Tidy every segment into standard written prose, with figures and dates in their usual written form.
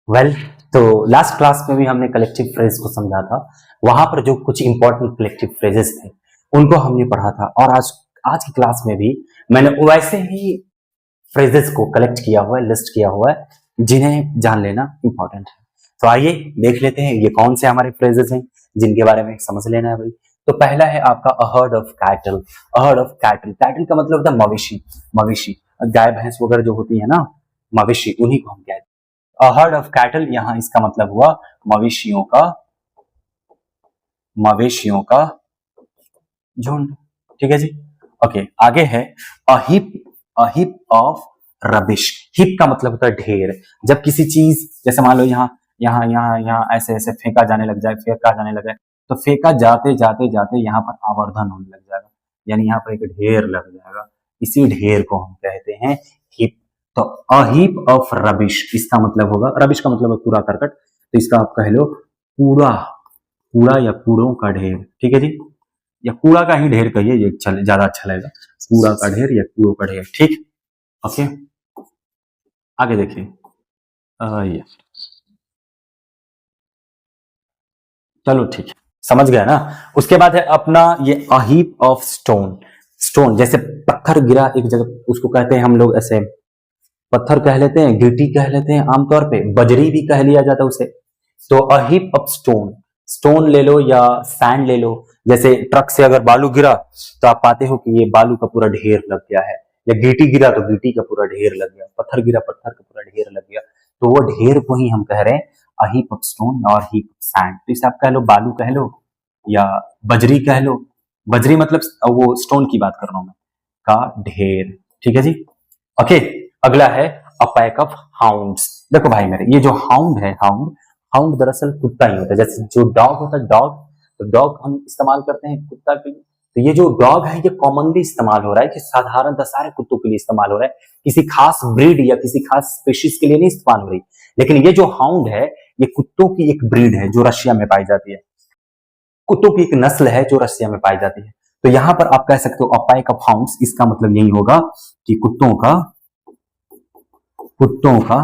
Well तो last class में भी हमने कलेक्टिव फ्रेज को समझा था। वहां पर जो कुछ इंपॉर्टेंट कलेक्टिव फ्रेजेस थे उनको हमने पढ़ा था, और आज की क्लास में भी मैंने वैसे ही फ्रेजेस को कलेक्ट किया हुआ है, लिस्ट किया हुआ है, जिन्हें जान लेना इंपॉर्टेंट है। तो आइए देख लेते हैं ये कौन से हमारे फ्रेजेस हैं जिनके बारे में समझ लेना है भाई। तो पहला है आपका a herd of cattle. A herd of cattle, cattle का मतलब होता है मवेशी। मवेशी गाय भैंस वगैरह जो होती है ना, मवेशी, उन्हीं को हम कहते हैं अ हर्ड ऑफ कैटल। यहाँ इसका मतलब हुआ मवेशियों का, मवेशियों का झुंड। ठीक है जी। ओके, आगे है अ हिप ऑफ रबिश। हिप का मतलब होता है ढेर। जब किसी चीज, जैसे मान लो यहाँ यहाँ यहाँ यहाँ ऐसे ऐसे फेंका जाने लग जाए, फेंका जाने लगे, तो फेंका जाते जाते जाते यहाँ पर आवर्धन होने लग जाएगा, यानी यहाँ पर एक ढेर लग जाएगा। इसी ढेर को हम कहते हैं हिप। तो अ हीप ऑफ रबिश, इसका मतलब होगा, रबिश का मतलब है कूड़ा करकट, तो इसका आप कह लो कूड़ा, कूड़ा या कूड़ों का ढेर। ठीक है जी, या कूड़ा का ही ढेर कहिए, ये ज्यादा अच्छा लगेगा, कूड़ा का ढेर या कूड़ों का ढेर। ठीक, ओके, आगे देखिए। ये चलो ठीक है, समझ गया ना। उसके बाद है अपना ये a heap of stone. Stone जैसे पत्थर गिरा एक जगह, उसको कहते हैं हम लोग ऐसे, पत्थर कह लेते हैं, गिट्टी कह लेते हैं, आमतौर पे बजरी भी कह लिया जाता है उसे। तो a heap of stone, stone ले लो या सैंड ले लो। जैसे ट्रक से अगर बालू गिरा तो आप पाते हो कि ये बालू का पूरा ढेर लग गया है, या गिट्टी गिरा तो गिट्टी का पूरा ढेर लग गया, पत्थर गिरा पत्थर का पूरा ढेर लग गया। तो वो ढेर को ही हम कह रहे हैं अ हीप ऑफ स्टोन और हीप ऑफ सैंड। तो इसे आप कह लो बालू कह लो या बजरी कह लो। बजरी मतलब वो स्टोन की बात कर रहा हूं मैं, का ढेर। ठीक है जी, ओके। अगला है अ पैक ऑफ हाउंड्स। देखो भाई मेरे, ये जो हाउंड है, हाउंड, हाउंड दरअसल कुत्ता ही होता है। जैसे जो डॉग होता है, डॉग, तो डॉग हम इस्तेमाल करते हैं कुत्ता के लिए। तो ये जो डॉग है ये कॉमनली इस्तेमाल हो रहा है, कि साधारणतः सारे कुत्तों के लिए इस्तेमाल हो रहा है, किसी खास ब्रीड या किसी खास स्पेशीज के लिए नहीं इस्तेमाल हो रही। लेकिन ये जो हाउंड है ये कुत्तों की एक ब्रीड है जो रशिया में पाई जाती है, कुत्तों की एक नस्ल है जो रशिया में पाई जाती है। तो यहां पर आप कह सकते हो अ पैक ऑफ हाउंड्स, इसका मतलब यही होगा कि कुत्तों का, कुत्तों का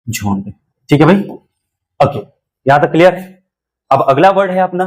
झुंड। ठीक है भाई, ओके, यहां तक क्लियर है। अब अगला वर्ड है अपना,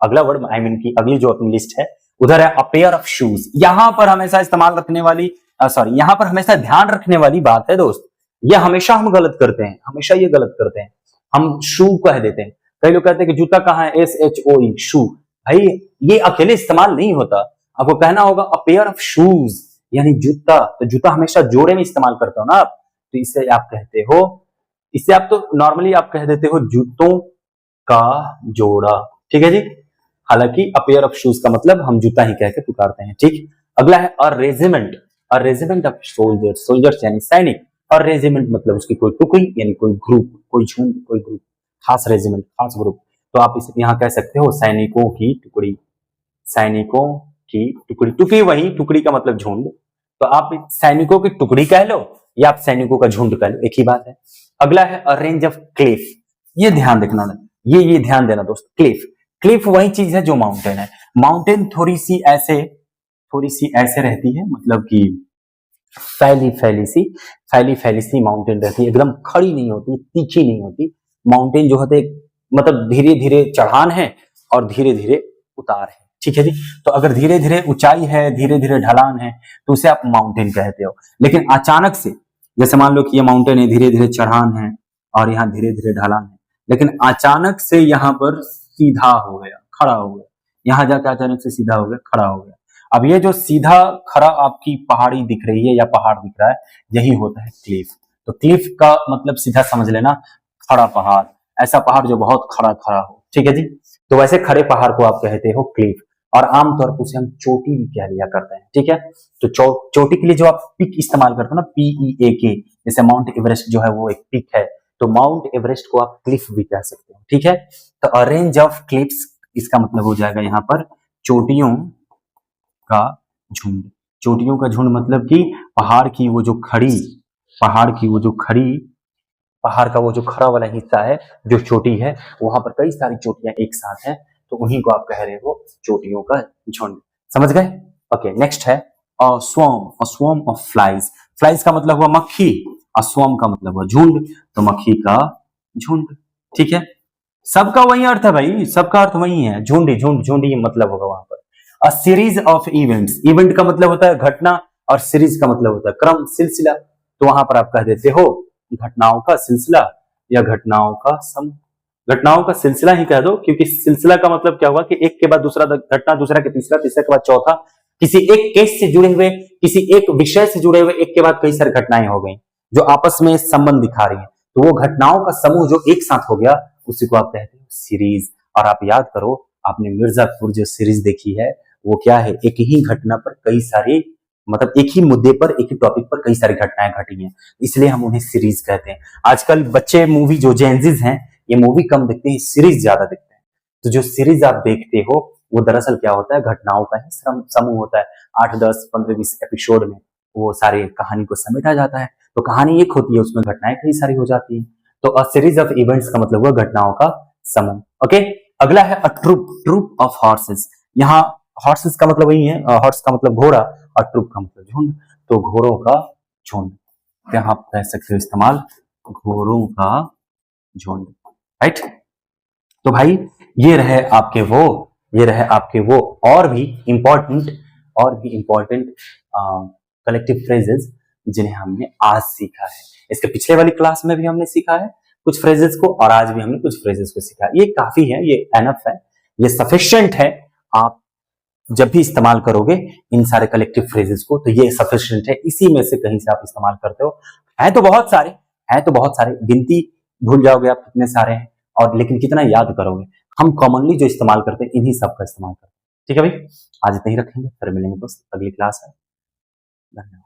अगला वर्ड आई मीन की अगली जो अपनी लिस्ट है उधर है अ पेयर ऑफ शूज। यहां पर हमेशा इस्तेमाल रखने वाली, सॉरी, यहां पर हमेशा ध्यान रखने वाली बात है दोस्त, ये हमेशा हम गलत करते हैं, हमेशा ये गलत करते हैं, हम शू कह देते हैं। कई लोग कहते हैं कि जूता कहाँ है, SHOE, शू। भाई ये अकेले इस्तेमाल नहीं होता, आपको कहना होगा अ पेयर ऑफ शूज, यानी जूता। तो जूता हमेशा जोड़े में इस्तेमाल करते हो ना आप, तो इसे आप कहते हो, इसे आप तो नॉर्मली आप कह देते हो जूतों का जोड़ा। ठीक है जी, हालांकि अ पेयर ऑफ शूज का मतलब हम जूता ही कह के पुकारते हैं। ठीक, अगला है a regiment. A regiment of soldiers, soldiers यानी सैनिक, और रेजिमेंट मतलब उसकी कोई टुकड़ी यानी कोई ग्रुप, कोई झुंड, कोई ग्रुप, खास रेजिमेंट, खास ग्रुप। तो आप इसे यहाँ कह सकते हो सैनिकों की टुकड़ी, सैनिकों की टुकड़ी। टुकड़ी वही, टुकड़ी का मतलब झुंड, तो आप सैनिकों की टुकड़ी कह लो या आप सैनिकों का झुंड कह लो, एक ही बात है। अगला है अ रेंज ऑफ क्लिफ। ये ध्यान रखना, ये ध्यान देना दोस्त, क्लिफ, क्लिफ वही चीज है जो माउंटेन है। माउंटेन थोड़ी सी ऐसे रहती है, मतलब कि फैली फैली सी माउंटेन रहती है, एकदम खड़ी नहीं होती, तीखी नहीं होती। माउंटेन जो होते मतलब धीरे धीरे चढ़ान है और धीरे धीरे उतार है। ठीक है जी, तो अगर धीरे धीरे ऊंचाई है, धीरे धीरे ढलान है, तो उसे आप माउंटेन कहते हो। लेकिन अचानक से, जैसे मान लो कि ये माउंटेन है, धीरे धीरे चढ़ान है और यहाँ धीरे धीरे ढलान है, लेकिन अचानक से यहाँ पर सीधा हो गया, खड़ा हो गया, यहाँ जाकर अचानक से सीधा हो गया, खड़ा हो गया। अब ये जो सीधा खड़ा आपकी पहाड़ी दिख रही है या पहाड़ दिख रहा है, यही होता है क्लिफ। तो क्लिफ का मतलब सीधा समझ लेना, खड़ा पहाड़, ऐसा पहाड़ जो बहुत खड़ा खड़ा हो। ठीक है जी, तो वैसे खड़े पहाड़ को आप कहते हो क्लिफ, और आमतौर पर उसे हम चोटी भी कह लिया करते हैं। ठीक है, तो चोटी के लिए जो आप पिक इस्तेमाल करते हो ना, PEAK, जैसे माउंट एवरेस्ट जो है वो एक पिक है, तो माउंट एवरेस्ट को आप क्लिफ भी कह सकते हो। ठीक है, तो अ रेंज ऑफ क्लिफ्स, इसका मतलब हो जाएगा यहाँ पर चोटियों का झुंड। चोटियों का झुंड मतलब कि पहाड़ की वो जो खड़ी, पहाड़ की वो जो खड़ी, पहाड़ का वो जो खड़ा वाला हिस्सा है, जो चोटी है, वहां पर कई सारी चोटियां एक साथ हैं, तो उन्हीं को आप कह रहे हो चोटियों का झुंड। समझ गए? ओके, नेक्स्ट है अ स्वम ऑफ फ्लाइज। फ्लाइज का मतलब हुआ मक्खी, अस्वम का मतलब हुआ झुंड, तो मक्खी का झुंड। ठीक है, सबका वही अर्थ है भाई, सबका अर्थ वही है, झुंड झुंड झुंड, ये मतलब होगा वहां पर। A series of events, event का मतलब होता है घटना और सीरीज का मतलब होता है क्रम, सिलसिला। तो वहां पर आप कह देते हो घटनाओं का सिलसिला या घटनाओं का सम, घटनाओं का सिलसिला ही कह दो, क्योंकि सिलसिला का मतलब क्या हुआ कि एक के बाद दूसरा घटना, दूसरा के तीसरा, तीसरे के बाद चौथा, किसी एक केस से जुड़े हुए, किसी एक विषय से जुड़े हुए एक के बाद कई सारी घटनाएं हो गई जो आपस में संबंध दिखा रही है। तो वो घटनाओं का समूह जो एक साथ हो गया उसी को आप कहते हैं सीरीज। और आप याद करो, आपने मिर्जापुर जो सीरीज देखी है वो क्या है, एक ही घटना पर कई सारी, मतलब एक ही मुद्दे पर, एक ही टॉपिक पर कई सारी घटनाएं घटी हैं, इसलिए हम उन्हें सीरीज कहते हैं। आजकल बच्चे मूवी जो जेनजीज हैं ये मूवी कम देखते हैं, सीरीज ज्यादा देखते हैं। तो जो सीरीज आप देखते हो वो दरअसल क्या होता है, घटनाओं का ही समूह होता है। 8, 10, 15, 20 एपिसोड में वो सारे कहानी को समेटा जाता है। तो कहानी एक होती है, उसमें घटनाएं कई सारी हो जाती हैं। तो अ सीरीज ऑफ इवेंट्स का मतलब हुआ घटनाओं का समूह। ओके, अगला है अ ट्रूप, ट्रूप ऑफ हॉर्सेस। यहाँ हॉर्सेस का मतलब वही है, हॉर्स का मतलब घोड़ा और ट्रूप का मतलब झुंड। तो घोड़ों का झुंड, यहाँ आप कह सकते हो इस्तेमाल, घोड़ों का झुंड। राइट, तो भाई ये रहे आपके वो, ये रहे आपके वो और भी इंपॉर्टेंट कलेक्टिव फ्रेजेस जिन्हें हमने आज सीखा है। इसके पिछले वाली क्लास में भी हमने सीखा है कुछ फ्रेजेस को, और आज भी हमने कुछ फ्रेजेस को सीखा। ये काफी है, ये एनफ है, ये सफिशिएंट है। आप जब भी इस्तेमाल करोगे इन सारे कलेक्टिव फ्रेजेस को तो ये सफिशिएंट है, इसी में से कहीं से आप इस्तेमाल करते हो। है तो बहुत सारे, है तो बहुत सारे, गिनती भूल जाओगे आप कितने सारे हैं, और लेकिन कितना याद करोगे। हम कॉमनली जो इस्तेमाल करते हैं इन्हीं सब का इस्तेमाल करते हैं। ठीक है भाई, आज इतना ही रखेंगे, फिर मिलेंगे दोस्त अगली क्लास में। धन्यवाद।